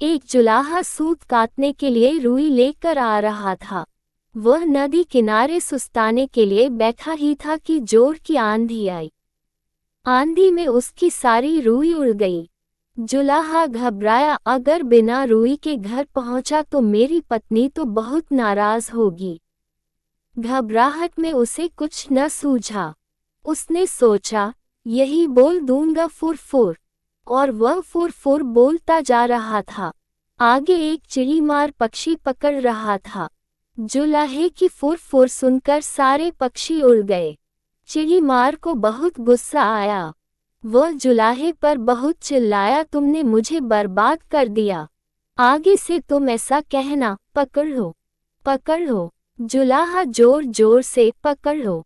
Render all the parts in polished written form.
एक जुलाहा सूत काटने के लिए रुई लेकर आ रहा था। वह नदी किनारे सुस्ताने के लिए बैठा ही था कि जोर की आंधी आई। आंधी में उसकी सारी रुई उड़ गई। जुलाहा घबराया, अगर बिना रुई के घर पहुंचा तो मेरी पत्नी तो बहुत नाराज होगी। घबराहट में उसे कुछ न सूझा। उसने सोचा, यही बोल दूंगा फुर फुर, और वह फुर फुर बोलता जा रहा था। आगे एक चिड़ीमार पक्षी पकड़ रहा था। जुलाहे की फुर फुर सुनकर सारे पक्षी उड़ गए। चिड़ीमार को बहुत गुस्सा आया। वह जुलाहे पर बहुत चिल्लाया, तुमने मुझे बर्बाद कर दिया। आगे से तुम ऐसा कहना, पकड़ लो, पकड़ लो। जुलाहा जोर जोर से पकड़ लो,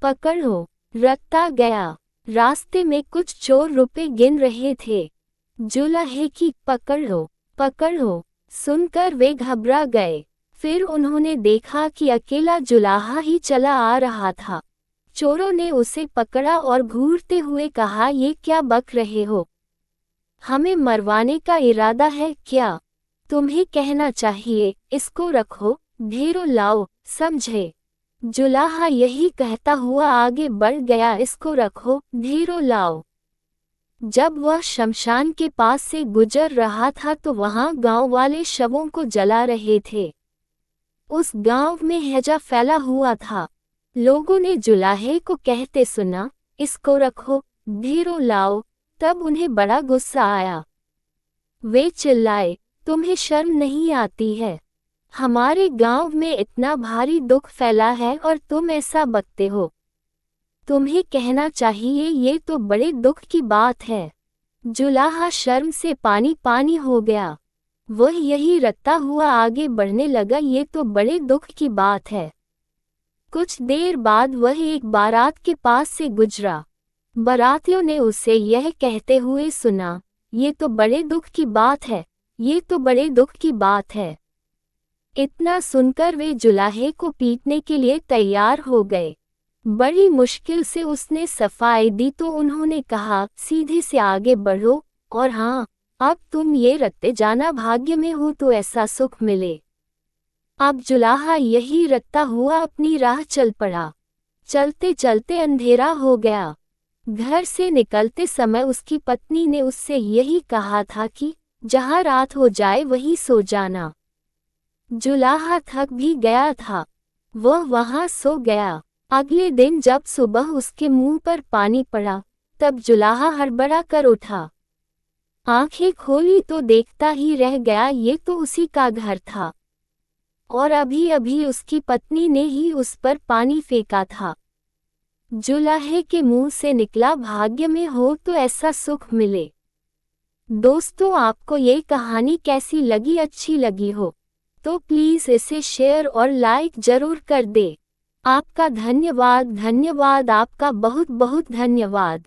पकड़ लो रखता गया। रास्ते में कुछ चोर रुपए गिन रहे थे। जुलाहे की पकड़ लो, पकड़ लो सुनकर वे घबरा गए। फिर उन्होंने देखा कि अकेला जुलाहा ही चला आ रहा था। चोरों ने उसे पकड़ा और घूरते हुए कहा, ये क्या बक रहे हो? हमें मरवाने का इरादा है क्या? तुम्हें कहना चाहिए, इसको रखो, ढेरों लाओ, समझे? जुलाहा यही कहता हुआ आगे बढ़ गया, इसको रखो, ढेरों लाओ। जब वह शमशान के पास से गुजर रहा था तो वहां गांव वाले शवों को जला रहे थे। उस गांव में हैजा फैला हुआ था। लोगों ने जुलाहे को कहते सुना, इसको रखो, ढेरों लाओ। तब उन्हें बड़ा गुस्सा आया। वे चिल्लाए, तुम्हें शर्म नहीं आती है? हमारे गांव में इतना भारी दुख फैला है और तुम ऐसा बकते हो। तुम्हें कहना चाहिए, ये तो बड़े दुख की बात है। जुलाहा शर्म से पानी पानी हो गया। वह यही रटता हुआ आगे बढ़ने लगा, ये तो बड़े दुख की बात है। कुछ देर बाद वह एक बारात के पास से गुजरा। बारातियों ने उसे यह कहते हुए सुना, ये तो बड़े दुख की बात है, ये तो बड़े दुख की बात है। इतना सुनकर वे जुलाहे को पीटने के लिए तैयार हो गए। बड़ी मुश्किल से उसने सफाई दी तो उन्होंने कहा, सीधे से आगे बढ़ो, और हाँ, अब तुम ये रटते जाना, भाग्य में हो तो ऐसा सुख मिले। अब जुलाहा यही रटता हुआ अपनी राह चल पड़ा। चलते चलते अंधेरा हो गया। घर से निकलते समय उसकी पत्नी ने उससे यही कहा था कि जहाँ रात हो जाए वहीं सो जाना। जुलाहा थक भी गया था। वह वहां सो गया। अगले दिन जब सुबह उसके मुंह पर पानी पड़ा, तब जुलाहा हड़बड़ा कर उठा। आंखें खोली तो देखता ही रह गया, ये तो उसी का घर था, और अभी अभी उसकी पत्नी ने ही उस पर पानी फेंका था। जुलाहे के मुंह से निकला, भाग्य में हो तो ऐसा सुख मिले। दोस्तों, आपको ये कहानी कैसी लगी? अच्छी लगी हो तो प्लीज़ इसे शेयर और लाइक जरूर कर दे। आपका धन्यवाद, धन्यवाद, आपका बहुत बहुत धन्यवाद।